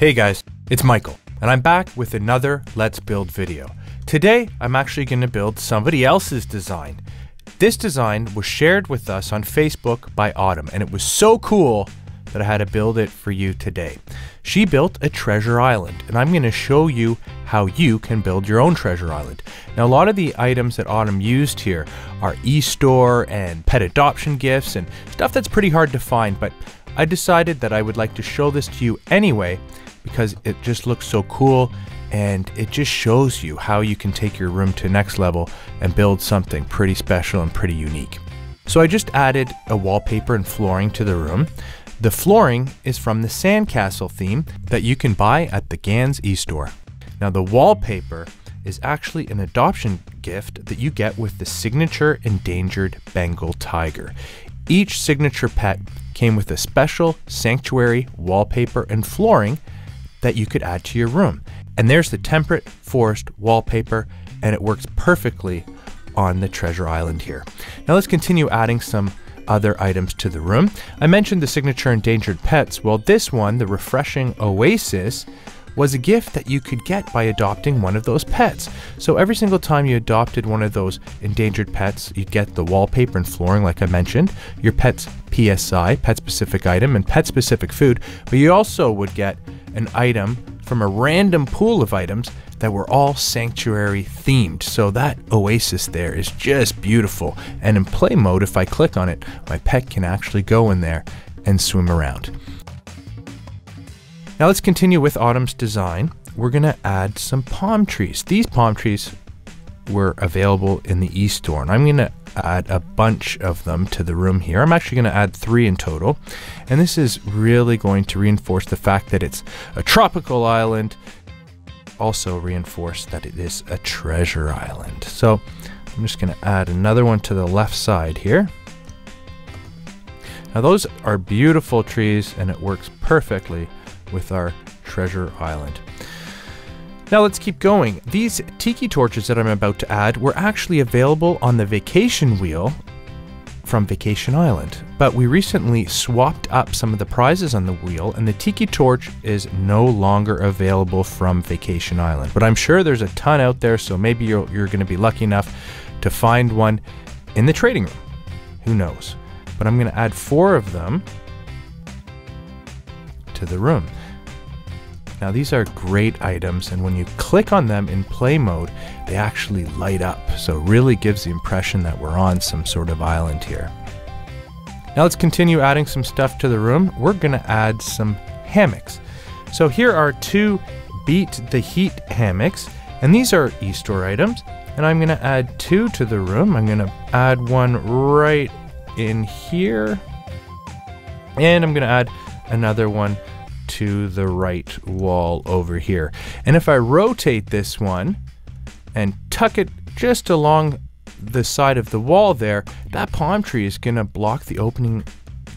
Hey guys, it's Michael, and I'm back with another Let's Build video. Today, I'm actually going to build somebody else's design. This design was shared with us on Facebook by Autumn, and it was so cool that I had to build it for you today. She built a treasure island, and I'm going to show you how you can build your own treasure island. Now, a lot of the items that Autumn used here are e-store and pet adoption gifts and stuff that's pretty hard to find, but I decided that I would like to show this to you anyway because it just looks so cool and it just shows you how you can take your room to next level and build something pretty special and pretty unique. So I just added a wallpaper and flooring to the room. The flooring is from the sandcastle theme that you can buy at the Webkinz e-store. Now the wallpaper is actually an adoption gift that you get with the signature endangered Bengal tiger. Each signature pet came with a special sanctuary wallpaper and flooring that you could add to your room. And there's the temperate forest wallpaper, and it works perfectly on the treasure island here. Now let's continue adding some other items to the room. I mentioned the signature endangered pets. Well, this one, the refreshing oasis, was a gift that you could get by adopting one of those pets. So every single time you adopted one of those endangered pets, you'd get the wallpaper and flooring, like I mentioned, your pet's PSI, pet specific item, and pet specific food, but you also would get an item from a random pool of items that were all sanctuary themed. So that oasis there is just beautiful. And in play mode, if I click on it, my pet can actually go in there and swim around. Now let's continue with Autumn's design. We're gonna add some palm trees. These palm trees were available in the e-store, and I'm gonna add a bunch of them to the room here. I'm actually gonna add 3 in total. And this is really going to reinforce the fact that it's a tropical island, also reinforce that it is a treasure island. So I'm just gonna add another one to the left side here. Now those are beautiful trees and it works perfectly with our treasure island. Now let's keep going. These tiki torches that I'm about to add were actually available on the vacation wheel from Vacation Island, but we recently swapped up some of the prizes on the wheel and the tiki torch is no longer available from Vacation Island. But I'm sure there's a ton out there, so maybe you're going to be lucky enough to find one in the trading room. Who knows? But I'm going to add 4 of them to the room. Now these are great items, and when you click on them in play mode, they actually light up. So it really gives the impression that we're on some sort of island here. Now let's continue adding some stuff to the room. We're gonna add some hammocks. So here are 2 Beat the Heat hammocks, and these are e-store items. And I'm gonna add 2 to the room. I'm gonna add one right in here, and I'm gonna add another one to the right wall over here. And if I rotate this one and tuck it just along the side of the wall there, that palm tree is gonna block the opening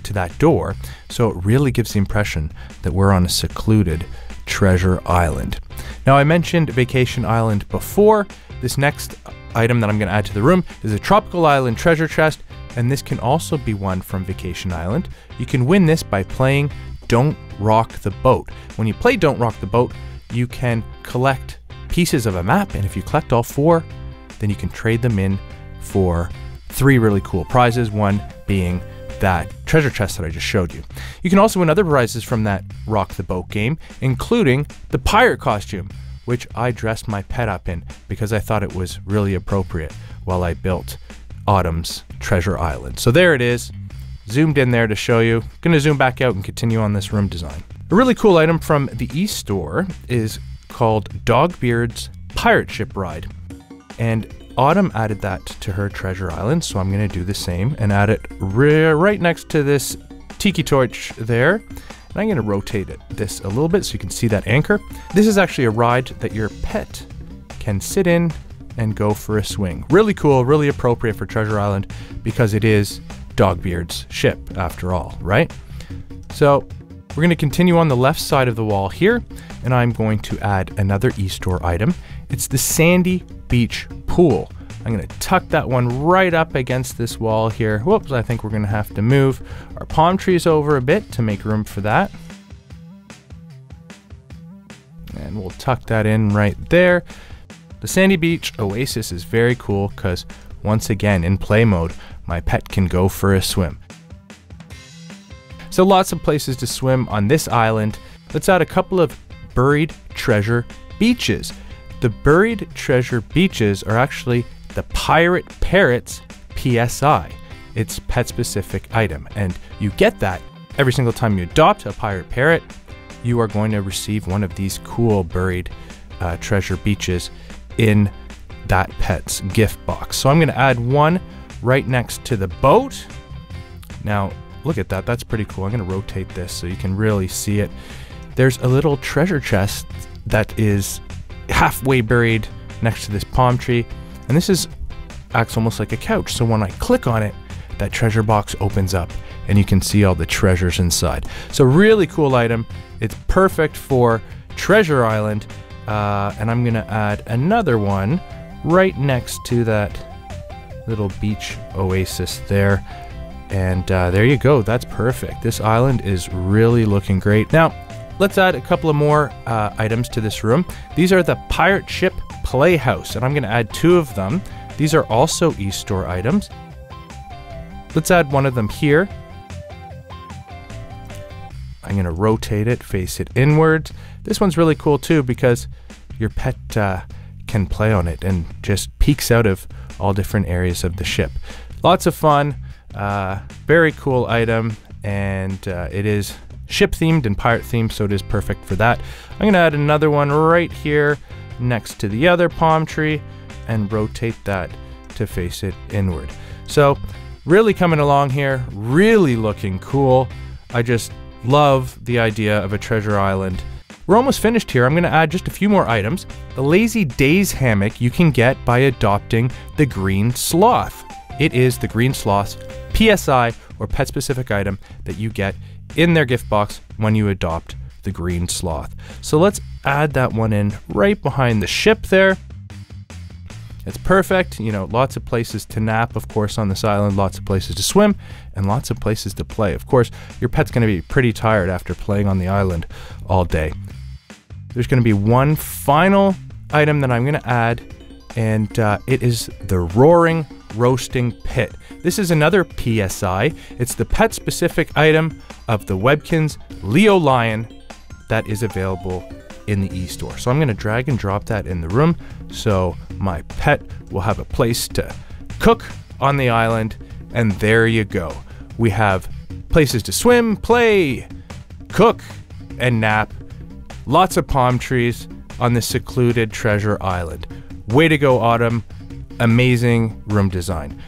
to that door. So it really gives the impression that we're on a secluded treasure island. Now I mentioned Vacation Island before. This next item that I'm gonna add to the room is a tropical island treasure chest, and this can also be won from Vacation Island. You can win this by playing Don't Rock the Boat. When you play Don't Rock the Boat, you can collect pieces of a map, and if you collect all 4, then you can trade them in for 3 really cool prizes, one being that treasure chest that I just showed you. You can also win other prizes from that Rock the Boat game, including the pirate costume, which I dressed my pet up in because I thought it was really appropriate while I built Autumn's treasure island. So there it is. Zoomed in there to show you. Gonna zoom back out and continue on this room design. A really cool item from the e-store is called Dogbeard's Pirate Ship Ride. And Autumn added that to her treasure island, so I'm gonna do the same and add it right next to this tiki torch there. And I'm gonna rotate this a little bit so you can see that anchor. This is actually a ride that your pet can sit in and go for a swing. Really cool, really appropriate for treasure island because it is Dogbeard's ship after all, right? So we're going to continue on the left side of the wall here, and I'm going to add another e-store item. It's the sandy beach pool. I'm going to tuck that one right up against this wall here. Whoops, I think we're going to have to move our palm trees over a bit to make room for that. And we'll tuck that in right there. The Sandy Beach Oasis is very cool because once again, in play mode, my pet can go for a swim. So lots of places to swim on this island. Let's add a couple of buried treasure beaches. The buried treasure beaches are actually the Pirate Parrots PSI. It's pet specific item, and you get that every single time you adopt a pirate parrot. You are going to receive one of these cool buried treasure beaches in that pet's gift box. So I'm going to add one right next to the boat. Now look at that, that's pretty cool. I'm going to rotate this so you can really see it. There's a little treasure chest that is halfway buried next to this palm tree, and this acts almost like a couch. So when I click on it, that treasure box opens up and you can see all the treasures inside. So really cool item. It's perfect for Treasure Island, and I'm gonna add another one right next to that little beach oasis there. And there you go, that's perfect. This island is really looking great. Now, let's add a couple of more items to this room. These are the Pirate Ship Playhouse, and I'm gonna add 2 of them. These are also eStore items. Let's add one of them here. I'm gonna rotate it, face it inwards. This one's really cool too because your pet can play on it and just peeks out of all different areas of the ship. Lots of fun, very cool item, and it is ship themed and pirate themed, so it is perfect for that. I'm gonna add another one right here next to the other palm tree and rotate that to face it inward. So really coming along here, really looking cool. I just love the idea of a treasure island. We're almost finished here. I'm going to add just a few more items. The Lazy Days hammock you can get by adopting the Green Sloth. It is the Green Sloth's PSI or pet specific item that you get in their gift box when you adopt the Green Sloth. So let's add that one in right behind the ship there. It's perfect, you know, lots of places to nap, of course, on this island, lots of places to swim, and lots of places to play. Of course, your pet's going to be pretty tired after playing on the island all day. There's going to be one final item that I'm going to add, and it is the Roaring Roasting Pit. This is another PSI. It's the pet-specific item of the Webkinz Leo Lion that is available in the eStore. So I'm going to drag and drop that in the room so my pet will have a place to cook on the island, and there you go. We have places to swim, play, cook, and nap. Lots of palm trees on this secluded treasure island. Way to go, Autumn. Amazing room design.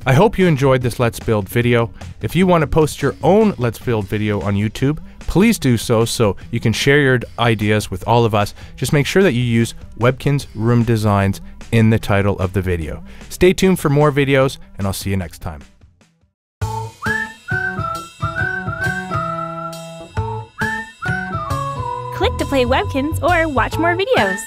I hope you enjoyed this Let's Build video. If you want to post your own Let's Build video on YouTube, please do so you can share your ideas with all of us. Just make sure that you use Webkinz Room Designs in the title of the video. Stay tuned for more videos, and I'll see you next time. Click to play Webkinz or watch more videos.